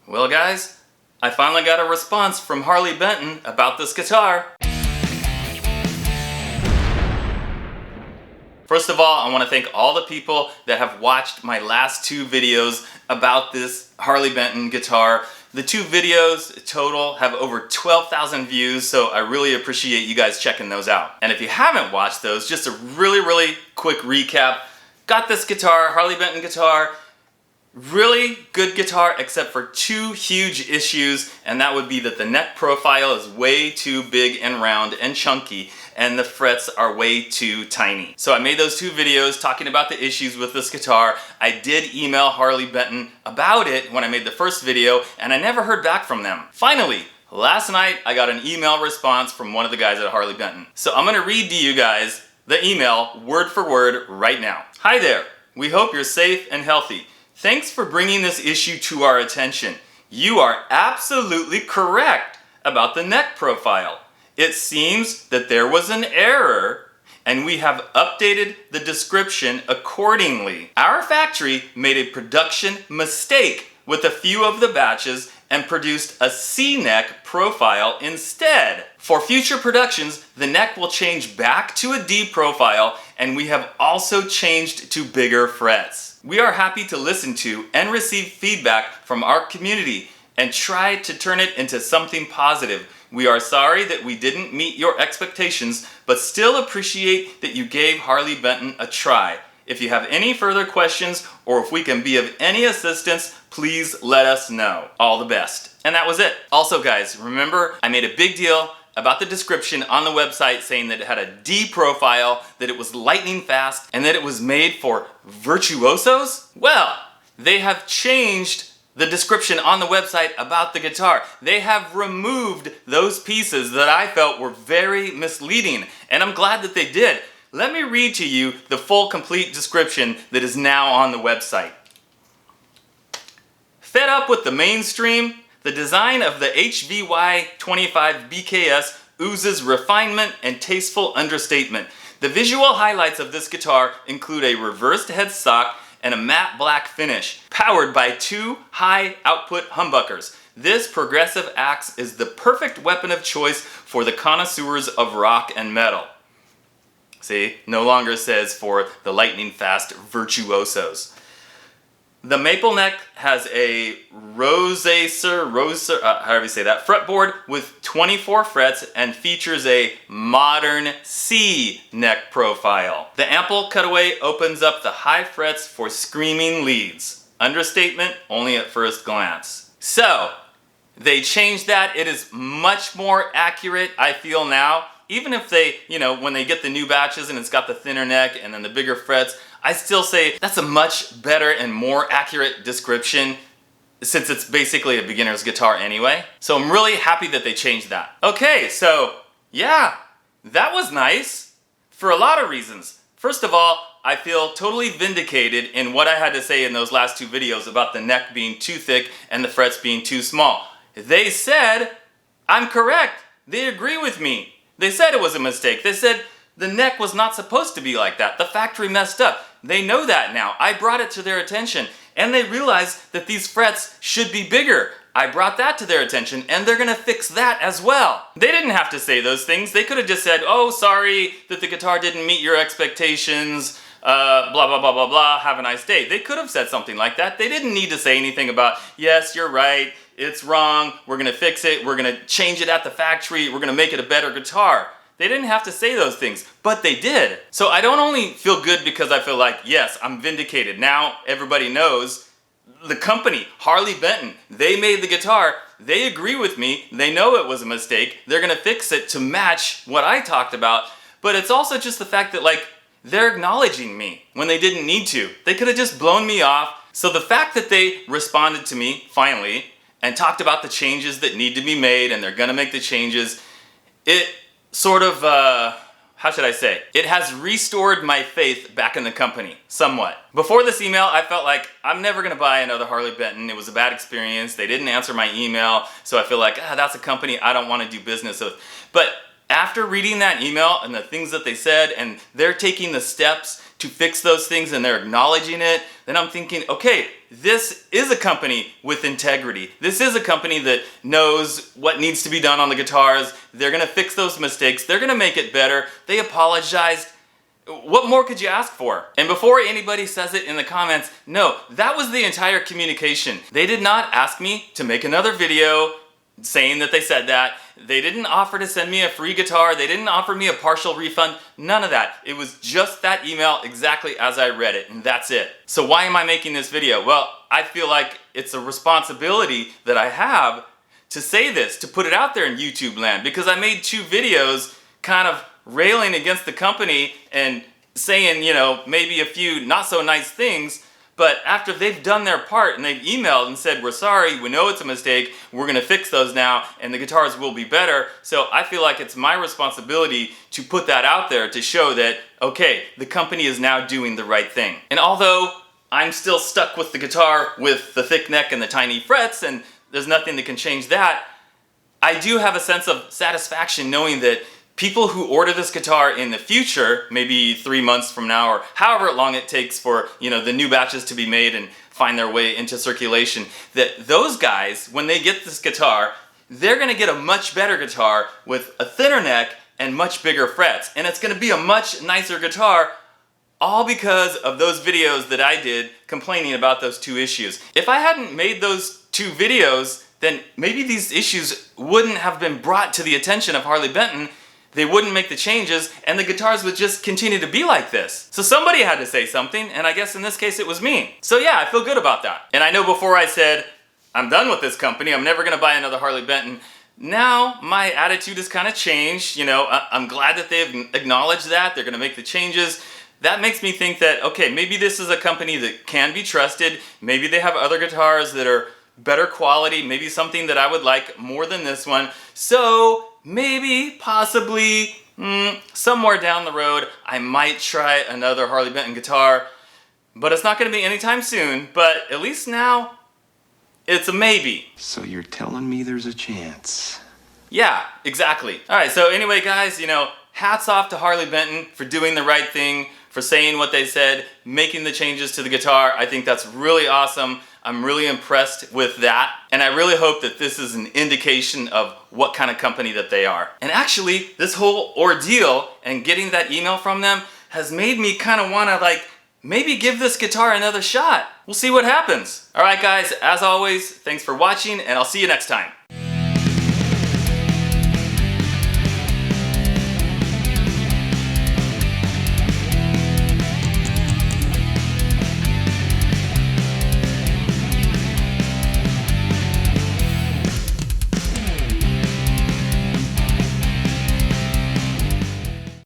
Well guys, I finally got a response from Harley Benton about this guitar. First of all, I want to thank all the people that have watched my last two videos about this Harley Benton guitar. The two videos total have over 12,000 views, so I really appreciate you guys checking those out. And if you haven't watched those, just a really quick recap. Got this guitar, Harley Benton guitar. Really good guitar except for two huge issues, and that would be that the neck profile is way too big and round and chunky, and the frets are way too tiny. So I made those two videos talking about the issues with this guitar. I did email Harley Benton about it when I made the first video, and I never heard back from them. Finally, last night I got an email response from one of the guys at Harley Benton. So I'm gonna read to you guys the email word for word right now. Hi there, we hope you're safe and healthy. Thanks for bringing this issue to our attention. You are absolutely correct about the neck profile. It seems that there was an error and we have updated the description accordingly. Our factory made a production mistake with a few of the batches and produced a C-neck profile instead. For future productions, the neck will change back to a D profile, and we have also changed to bigger frets. We are happy to listen to and receive feedback from our community and try to turn it into something positive. We are sorry that we didn't meet your expectations, but still appreciate that you gave Harley Benton a try. If you have any further questions or if we can be of any assistance, please let us know. All the best. And that was it. Also guys, remember I made a big deal about the description on the website saying that it had a D profile, that it was lightning fast, and that it was made for virtuosos? Well, they have changed the description on the website about the guitar. They have removed those pieces that I felt were very misleading, and I'm glad that they did. Let me read to you the full complete description that is now on the website. Fed up with the mainstream? The design of the HVY25 BKS oozes refinement and tasteful understatement. The visual highlights of this guitar include a reversed headstock and a matte black finish, powered by two high output humbuckers. This progressive axe is the perfect weapon of choice for the connoisseurs of rock and metal. See, no longer says for the lightning fast virtuosos. The maple neck has a however you say that, fretboard with 24 frets and features a modern C neck profile. The ample cutaway opens up the high frets for screaming leads. Understatement only at first glance. So, they changed that. It is much more accurate, I feel now. Even if they, when they get the new batches and it's got the thinner neck and then the bigger frets, I still say that's a much better and more accurate description since it's basically a beginner's guitar anyway. So I'm really happy that they changed that. Okay, so yeah, that was nice for a lot of reasons. First of all, I feel totally vindicated in what I had to say in those last two videos about the neck being too thick and the frets being too small. They said I'm correct. They agree with me. They said it was a mistake. They said the neck was not supposed to be like that. The factory messed up. They know that now. I brought it to their attention, and they realized that these frets should be bigger. I brought that to their attention, and they're gonna fix that as well. They didn't have to say those things. They could have just said, oh, sorry that the guitar didn't meet your expectations, blah, blah, blah, blah, blah, have a nice day. They could have said something like that. They didn't need to say anything about, yes, you're right, it's wrong, we're gonna fix it, we're gonna change it at the factory, we're gonna make it a better guitar. They didn't have to say those things, but they did. So I don't only feel good because I feel like, yes, I'm vindicated. Now everybody knows the company, Harley Benton, they made the guitar, they agree with me, they know it was a mistake, they're gonna fix it to match what I talked about, but it's also just the fact that they're acknowledging me when they didn't need to. They could have just blown me off. So the fact that they responded to me, finally, and talked about the changes that need to be made and they're gonna make the changes, it sort of, how should I say? It has restored my faith back in the company, somewhat. Before this email, I felt like I'm never gonna buy another Harley Benton. It was a bad experience. They didn't answer my email, so I feel like, that's a company I don't wanna do business with. But after reading that email and the things that they said, and they're taking the steps to fix those things and they're acknowledging it, then I'm thinking, okay, this is a company with integrity. This is a company that knows what needs to be done on the guitars. They're gonna fix those mistakes. They're gonna make it better. They apologized. What more could you ask for? And before anybody says it in the comments, no, that was the entire communication. They did not ask me to make another video saying that they said that. They didn't offer to send me a free guitar. They didn't offer me a partial refund. None of that. It was just that email exactly as I read it, and that's it. So why am I making this video? Well, I feel like it's a responsibility that I have to say this, to put it out there in YouTube land, because I made 2 videos kind of railing against the company and saying, you know, maybe a few not so nice things, but after they've done their part and they've emailed and said, we're sorry, we know it's a mistake, we're gonna fix those now, and the guitars will be better. So I feel like it's my responsibility to put that out there to show that, okay, the company is now doing the right thing. And although I'm still stuck with the guitar with the thick neck and the tiny frets, and there's nothing that can change that, I do have a sense of satisfaction knowing that people who order this guitar in the future, maybe 3 months from now or however long it takes for, you know, the new batches to be made and find their way into circulation, that those guys, when they get this guitar, they're gonna get a much better guitar with a thinner neck and much bigger frets. And it's gonna be a much nicer guitar, all because of those videos that I did complaining about those 2 issues. If I hadn't made those 2 videos, then maybe these issues wouldn't have been brought to the attention of Harley Benton. They wouldn't make the changes, and the guitars would just continue to be like this. So somebody had to say something, and I guess in this case it was me. So yeah, I feel good about that. And I know before I said, I'm done with this company, I'm never gonna buy another Harley Benton. Now my attitude has kind of changed. You know, I'm glad that they've acknowledged that, they're gonna make the changes. That makes me think that, okay, maybe this is a company that can be trusted. Maybe they have other guitars that are better quality, maybe something that I would like more than this one. So maybe, possibly, somewhere down the road, I might try another Harley Benton guitar, but it's not gonna be anytime soon. But at least now, it's a maybe. So you're telling me there's a chance? Yeah, exactly. All right, so anyway, guys, you know, hats off to Harley Benton for doing the right thing, for saying what they said, making the changes to the guitar. I think that's really awesome. I'm really impressed with that, and I really hope that this is an indication of what kind of company that they are. And actually, this whole ordeal and getting that email from them has made me kind of want to, like, maybe give this guitar another shot. We'll see what happens. All right, guys, as always, thanks for watching, and I'll see you next time.